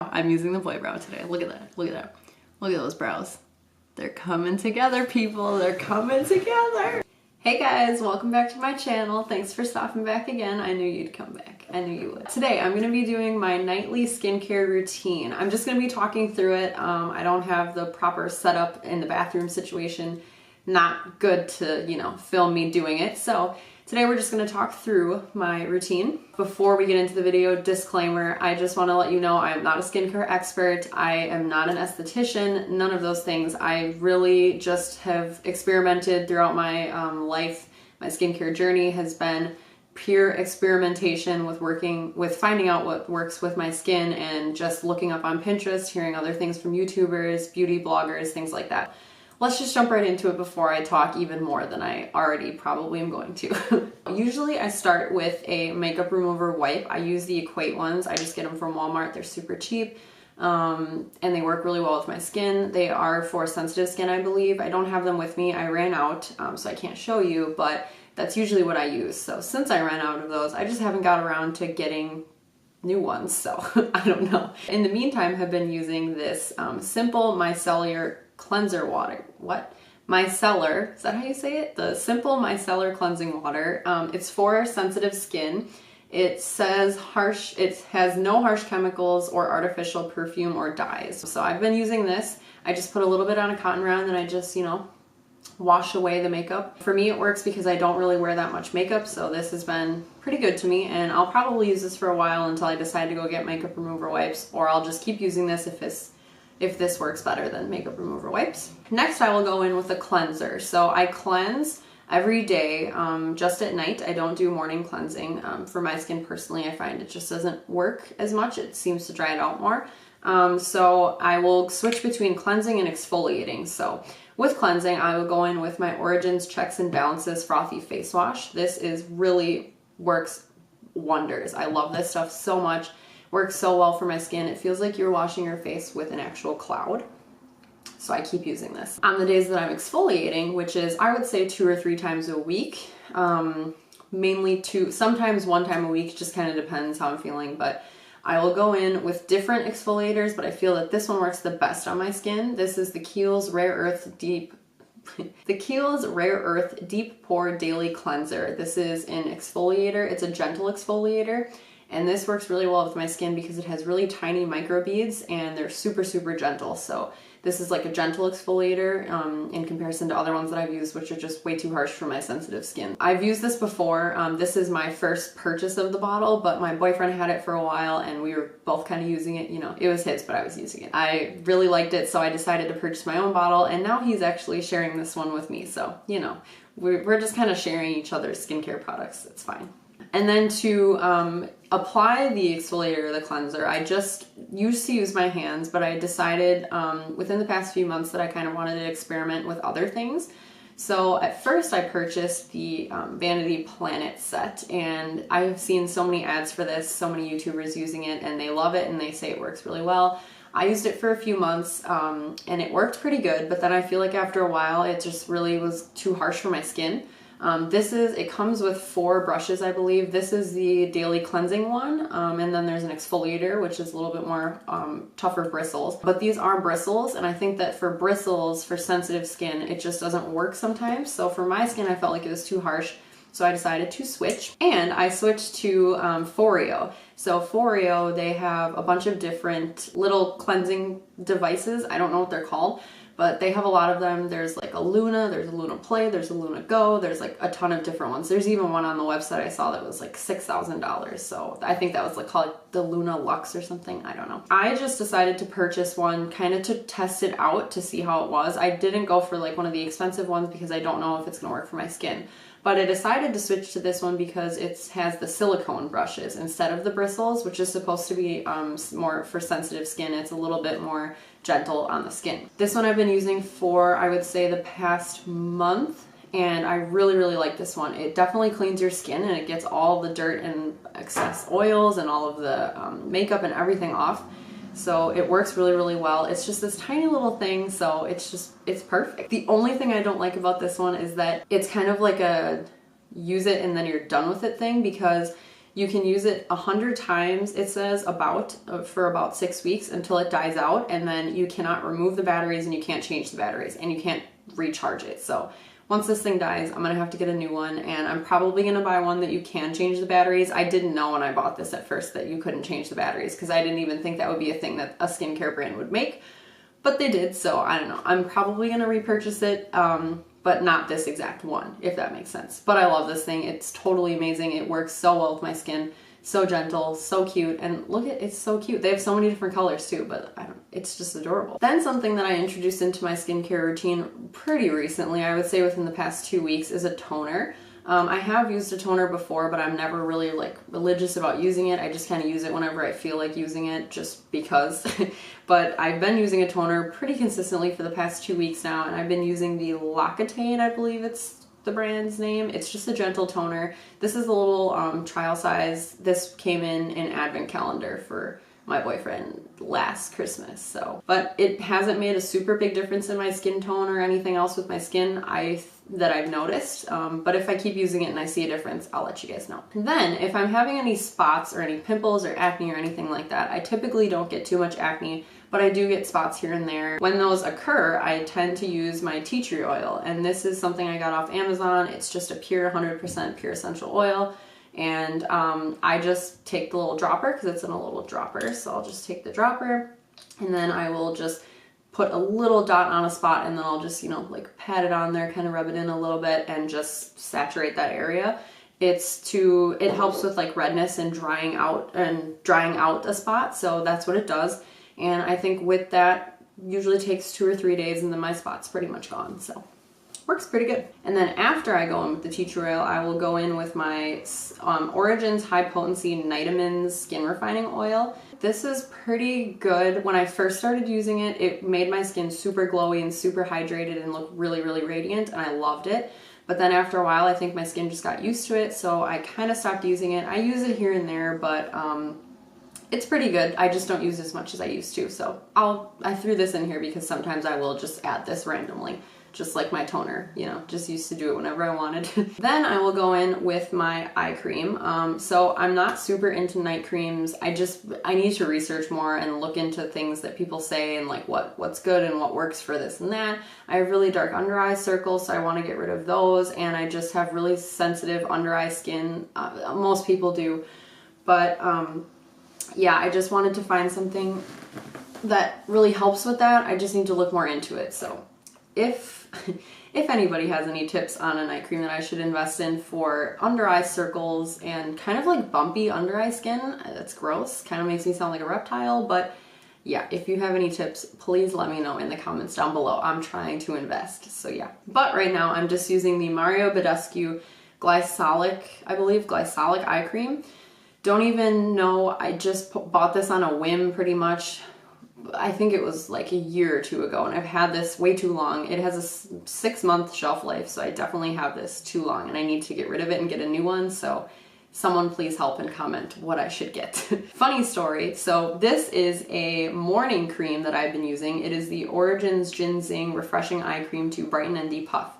I'm using the boy brow today. Look at that. Look at that. Look at those brows. They're coming together, people. They're coming together. Hey guys, welcome back to my channel. Thanks for stopping back again. I knew you'd come back. I knew you would. Today I'm going to be doing my nightly skincare routine. I'm just going to be talking through it. I don't have the proper setup in the bathroom situation. Not good to, film me doing it. So today we're just going to talk through my routine. Before we get into the video, disclaimer, I just want to let you know I am not a skincare expert. I am not an esthetician, none of those things. I really just have experimented throughout my life. My skincare journey has been pure experimentation with finding out what works with my skin and just looking up on Pinterest, hearing other things from YouTubers, beauty bloggers, things like that. Let's just jump right into it before I talk even more than I already probably am going to. Usually I start with a makeup remover wipe. I use the Equate ones. I just get them from Walmart. They're super cheap and they work really well with my skin. They are for sensitive skin, I believe. I don't have them with me. I ran out, so I can't show you, but that's usually what I use. So since I ran out of those, I just haven't got around to getting new ones, so I don't know. In the meantime, I've been using this simple micellar cleanser water. Micellar, is that how you say it? The simple micellar cleansing water. It's for sensitive skin. It says it has no harsh chemicals or artificial perfume or dyes. So I've been using this. I just put a little bit on a cotton round and I just, wash away the makeup. For me, it works because I don't really wear that much makeup, so this has been pretty good to me, and I'll probably use this for a while until I decide to go get makeup remover wipes, or I'll just keep using this if this works better than makeup remover wipes. Next, I will go in with a cleanser. So I cleanse every day, just at night. I don't do morning cleansing. For my skin personally, I find it just doesn't work as much. It seems to dry it out more. So I will switch between cleansing and exfoliating. So with cleansing, I will go in with my Origins Checks and Balances Frothy Face Wash. This really works wonders. I love this stuff so much. Works so well for my skin. It feels like you're washing your face with an actual cloud. So I keep using this. On the days that I'm exfoliating, which is, I would say 2 or 3 times a week, mainly 2, sometimes 1 time a week, just kind of depends how I'm feeling, but I will go in with different exfoliators, but I feel that this one works the best on my skin. This is the Kiehl's Rare Earth Deep Pore Daily Cleanser. This is an exfoliator. It's a gentle exfoliator, and this works really well with my skin because it has really tiny microbeads and they're super, super gentle. So this is like a gentle exfoliator in comparison to other ones that I've used, which are just way too harsh for my sensitive skin. I've used this before. This is my first purchase of the bottle, but my boyfriend had it for a while and we were both kind of using it. It was his, but I was using it. I really liked it, so I decided to purchase my own bottle, and now he's actually sharing this one with me. So, we're just kind of sharing each other's skincare products. It's fine. And then to apply the exfoliator or the cleanser, I just used to use my hands, but I decided within the past few months that I kind of wanted to experiment with other things. So at first I purchased the Vanity Planet set, and I've seen so many ads for this, so many YouTubers using it, and they love it and they say it works really well. I used it for a few months and it worked pretty good, but then I feel like after a while it just really was too harsh for my skin. It comes with 4 brushes, I believe. This is the daily cleansing one, and then there's an exfoliator, which is a little bit more tougher bristles. But these are bristles, and I think that for bristles, for sensitive skin, it just doesn't work sometimes. So for my skin, I felt like it was too harsh, so I decided to switch. And I switched to Foreo. So Foreo, they have a bunch of different little cleansing devices. I don't know what they're called, but they have a lot of them. There's like a Luna, there's a Luna Play, there's a Luna Go, there's like a ton of different ones. There's even one on the website I saw that was like $6,000. So I think that was like called the Luna Luxe or something, I don't know. I just decided to purchase one kind of to test it out to see how it was. I didn't go for like one of the expensive ones because I don't know if it's gonna work for my skin. But I decided to switch to this one because it has the silicone brushes instead of the bristles, which is supposed to be more for sensitive skin. It's a little bit more gentle on the skin. This one I've been using for, I would say, the past month, and I really, really like this one. It definitely cleans your skin and it gets all the dirt and excess oils and all of the makeup and everything off. So it works really, really well. It's just this tiny little thing, so it's perfect. The only thing I don't like about this one is that it's kind of like a use it and then you're done with it thing, because You can use it 100 times, it says, for about 6 weeks until it dies out, and then you cannot remove the batteries and you can't change the batteries and you can't recharge it. So once this thing dies, I'm gonna have to get a new one, and I'm probably gonna buy one that you can change the batteries. I didn't know when I bought this at first that you couldn't change the batteries, because I didn't even think that would be a thing that a skincare brand would make, but they did, so I don't know. I'm probably gonna repurchase it, but not this exact one, if that makes sense. But I love this thing. It's totally amazing. It works so well with my skin. So gentle, so cute, and look at it's so cute. They have so many different colors too, but it's just adorable. Then something that I introduced into my skincare routine pretty recently, I would say within the past 2 weeks, is a toner. I have used a toner before, but I'm never really like religious about using it. I just kind of use it whenever I feel like using it, just because. But I've been using a toner pretty consistently for the past 2 weeks now, and I've been using the L'Occitane, I believe it's the brand's name. It's just a gentle toner. This is a little trial size. This came in an advent calendar for my boyfriend last Christmas, so. But it hasn't made a super big difference in my skin tone or anything else with my skin that I've noticed, but if I keep using it and I see a difference, I'll let you guys know. Then, if I'm having any spots or any pimples or acne or anything like that, I typically don't get too much acne, but I do get spots here and there. When those occur, I tend to use my tea tree oil, and this is something I got off Amazon. It's just a pure 100% pure essential oil, and I just take the little dropper, because it's in a little dropper, so I'll just take the dropper, and then I will just put a little dot on a spot, and then I'll just, you know, like pat it on there, kind of rub it in a little bit, and just saturate that area. It helps with like redness and drying out a spot, so that's what it does. And I think with that, usually takes 2 or 3 days, and then my spot's pretty much gone, so works pretty good. And then after I go in with the tea tree oil, I will go in with my Origins High Potency Nitamins Skin Refining Oil. This is pretty good. When I first started using it, it made my skin super glowy and super hydrated and looked really, really radiant, and I loved it. But then after a while, I think my skin just got used to it, so I kind of stopped using it. I use it here and there, but it's pretty good. I just don't use as much as I used to, so I threw this in here because sometimes I will just add this randomly, just like my toner, you know, just used to do it whenever I wanted. Then I will go in with my eye cream. So I'm not super into night creams. I need to research more and look into things that people say and like what's good and what works for this and that. I have really dark under eye circles, so I want to get rid of those, and I just have really sensitive under eye skin. Most people do, but yeah, I just wanted to find something that really helps with that. I just need to look more into it. So if anybody has any tips on a night cream that I should invest in for under eye circles and kind of like bumpy under eye skin, that's gross, kind of makes me sound like a reptile, but yeah, if you have any tips, please let me know in the comments down below. I'm trying to invest, so yeah. But right now I'm just using the Mario Badescu Glycolic Eye Cream. Don't even know, I just bought this on a whim pretty much. I think it was like a year or two ago, and I've had this way too long. It has a 6-month shelf life, so I definitely have this too long, and I need to get rid of it and get a new one, so someone please help and comment what I should get. Funny story, so this is a morning cream that I've been using. It is the Origins Ginseng Refreshing Eye Cream to Brighten and Depuff.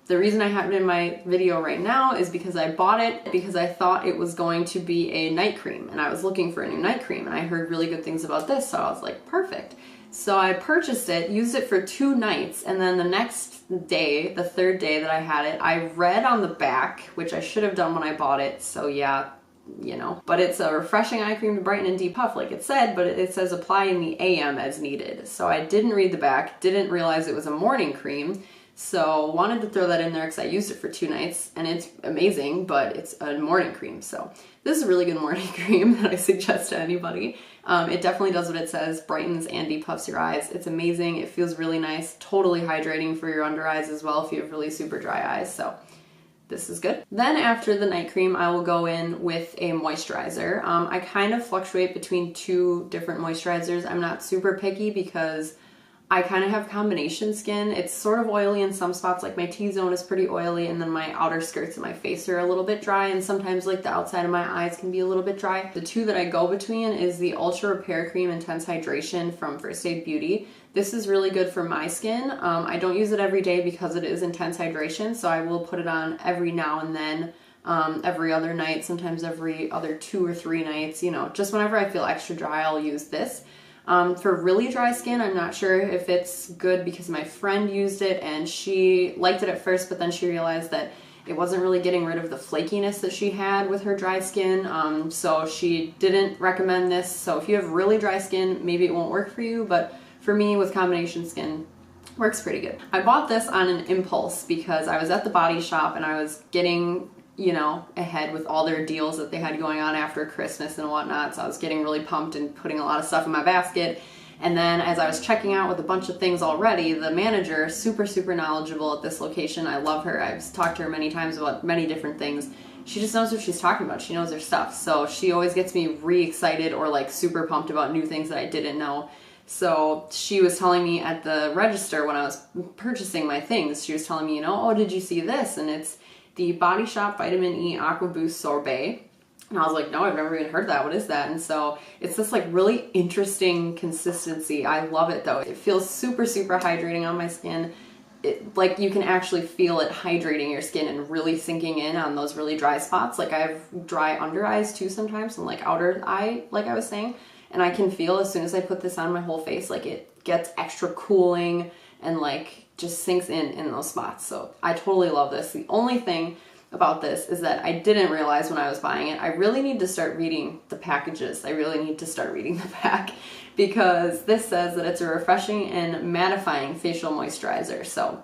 The reason I have it in my video right now is because I bought it because I thought it was going to be a night cream, and I was looking for a new night cream, and I heard really good things about this, so I was like, perfect. So I purchased it, used it for 2 nights, and then the next day, the 3rd day that I had it, I read on the back, which I should have done when I bought it, so yeah, you know. But it's a refreshing eye cream to brighten and depuff like it said, but it says apply in the AM as needed. So I didn't read the back, didn't realize it was a morning cream, so wanted to throw that in there because I used it for 2 nights, and it's amazing, but it's a morning cream. So this is a really good morning cream that I suggest to anybody. It definitely does what it says, brightens and depuffs your eyes. It's amazing. It feels really nice, totally hydrating for your under eyes as well if you have really super dry eyes. So this is good. Then after the night cream, I will go in with a moisturizer. I kind of fluctuate between 2 different moisturizers. I'm not super picky because I kind of have combination skin. It's sort of oily in some spots, like my T-zone is pretty oily, and then my outer skirts and my face are a little bit dry, and sometimes like the outside of my eyes can be a little bit dry. The 2 that I go between is the Ultra Repair Cream Intense Hydration from First Aid Beauty. This is really good for my skin. I don't use it every day because it is intense hydration, so I will put it on every now and then every other night, sometimes every other 2 or 3 nights, you know, just whenever I feel extra dry, I'll use this. For really dry skin, I'm not sure if it's good because my friend used it and she liked it at first, but then she realized that it wasn't really getting rid of the flakiness that she had with her dry skin, so she didn't recommend this. So if you have really dry skin, maybe it won't work for you, but for me with combination skin, works pretty good. I bought this on an impulse because I was at the Body Shop and I was getting, you know, ahead with all their deals that they had going on after Christmas and whatnot, so I was getting really pumped and putting a lot of stuff in my basket. And then as I was checking out with a bunch of things already, the manager, super knowledgeable at this location, I love her, I've talked to her many times about many different things. She just knows what she's talking about, she knows her stuff. So she always gets me re-excited or like super pumped about new things that I didn't know. So she was telling me at the register when I was purchasing my things, she was telling me, you know, oh, did you see this? And it's the Body Shop Vitamin E Aqua Boost Sorbet. And I was like, no, I've never even heard of that. What is that? And so it's this like really interesting consistency. I love it though. It feels super hydrating on my skin. Like you can actually feel it hydrating your skin and really sinking in on those really dry spots. Like I have dry under eyes too sometimes and like outer eye, like I was saying. And I can feel as soon as I put this on my whole face, like it gets extra cooling and like just sinks in those spots. So I totally love this. The only thing about this is that I didn't realize when I was buying it, I really need to start reading the packages. I really need to start reading the pack because this says that it's a refreshing and mattifying facial moisturizer. So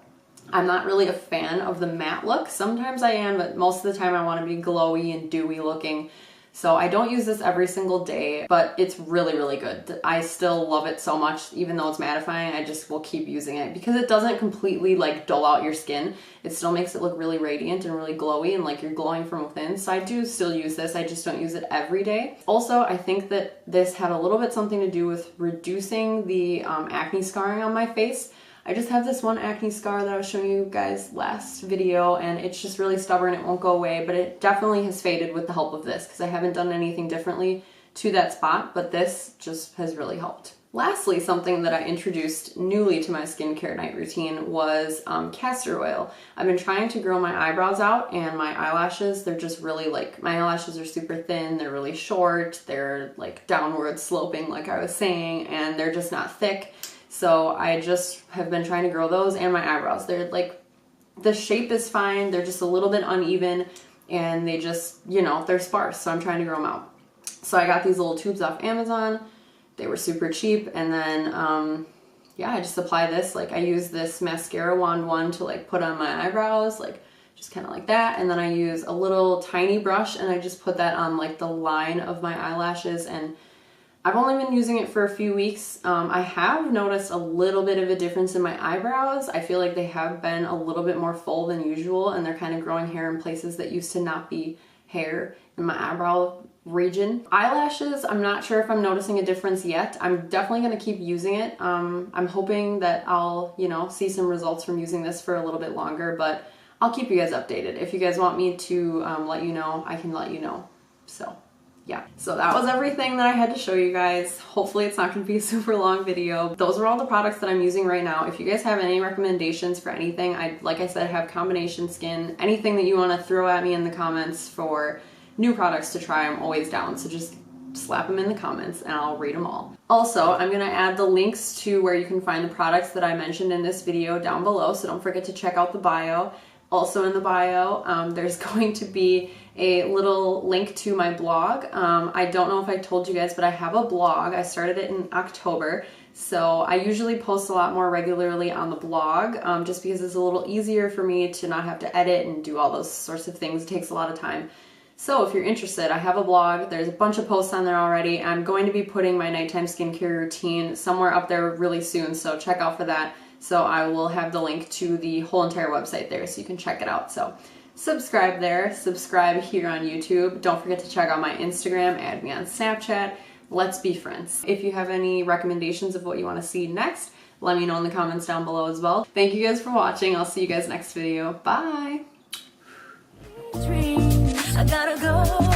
I'm not really a fan of the matte look. Sometimes I am, but most of the time I want to be glowy and dewy looking. So I don't use this every single day, but it's really good. I still love it so much, even though it's mattifying, I just will keep using it because it doesn't completely like dull out your skin. It still makes it look really radiant and really glowy and like you're glowing from within. So I do still use this, I just don't use it every day. Also, I think that this had a little bit something to do with reducing the acne scarring on my face. I just have this one acne scar that I was showing you guys last video and it's just really stubborn, it won't go away, but it definitely has faded with the help of this because I haven't done anything differently to that spot, but this just has really helped. Lastly, something that I introduced newly to my skincare night routine was castor oil. I've been trying to grow my eyebrows out and my eyelashes, they're just really like, my eyelashes are super thin, they're really short, they're like downward sloping like I was saying, and they're just not thick. So I just have been trying to grow those and my eyebrows. They're like, the shape is fine, they're just a little bit uneven and they just, you know, they're sparse, so I'm trying to grow them out. So I got these little tubes off Amazon. They were super cheap, and then yeah, I just apply this. Like I use this mascara wand one to like put on my eyebrows, like just kind of like that, and then I use a little tiny brush and I just put that on like the line of my eyelashes, and I've only been using it for a few weeks. I have noticed a little bit of a difference in my eyebrows. I feel like they have been a little bit more full than usual and they're kind of growing hair in places that used to not be hair in my eyebrow region. Eyelashes, I'm not sure if I'm noticing a difference yet. I'm definitely going to keep using it. I'm hoping that I'll, you know, see some results from using this for a little bit longer, but I'll keep you guys updated. If you guys want me to let you know, I can let you know. So yeah, so that was everything that I had to show you guys. Hopefully it's not going to be a super long video. Those are all the products that I'm using right now. If you guys have any recommendations for anything, like I said, have combination skin. Anything that you want to throw at me in the comments for new products to try, I'm always down. So just slap them in the comments and I'll read them all. Also, I'm going to add the links to where you can find the products that I mentioned in this video down below, so don't forget to check out the bio. Also in the bio, there's going to be a little link to my blog. I don't know if I told you guys, but I have a blog. I started it in October. So I usually post a lot more regularly on the blog, just because it's a little easier for me to not have to edit and do all those sorts of things. It takes a lot of time. So if you're interested, I have a blog. There's a bunch of posts on there already. I'm going to be putting my nighttime skincare routine somewhere up there really soon, so check out for that. So I will have the link to the whole entire website there so you can check it out. So subscribe there, subscribe here on YouTube. Don't forget to check out my Instagram, add me on Snapchat. Let's be friends. If you have any recommendations of what you want to see next, let me know in the comments down below as well. Thank you guys for watching. I'll see you guys next video. Bye! I gotta go.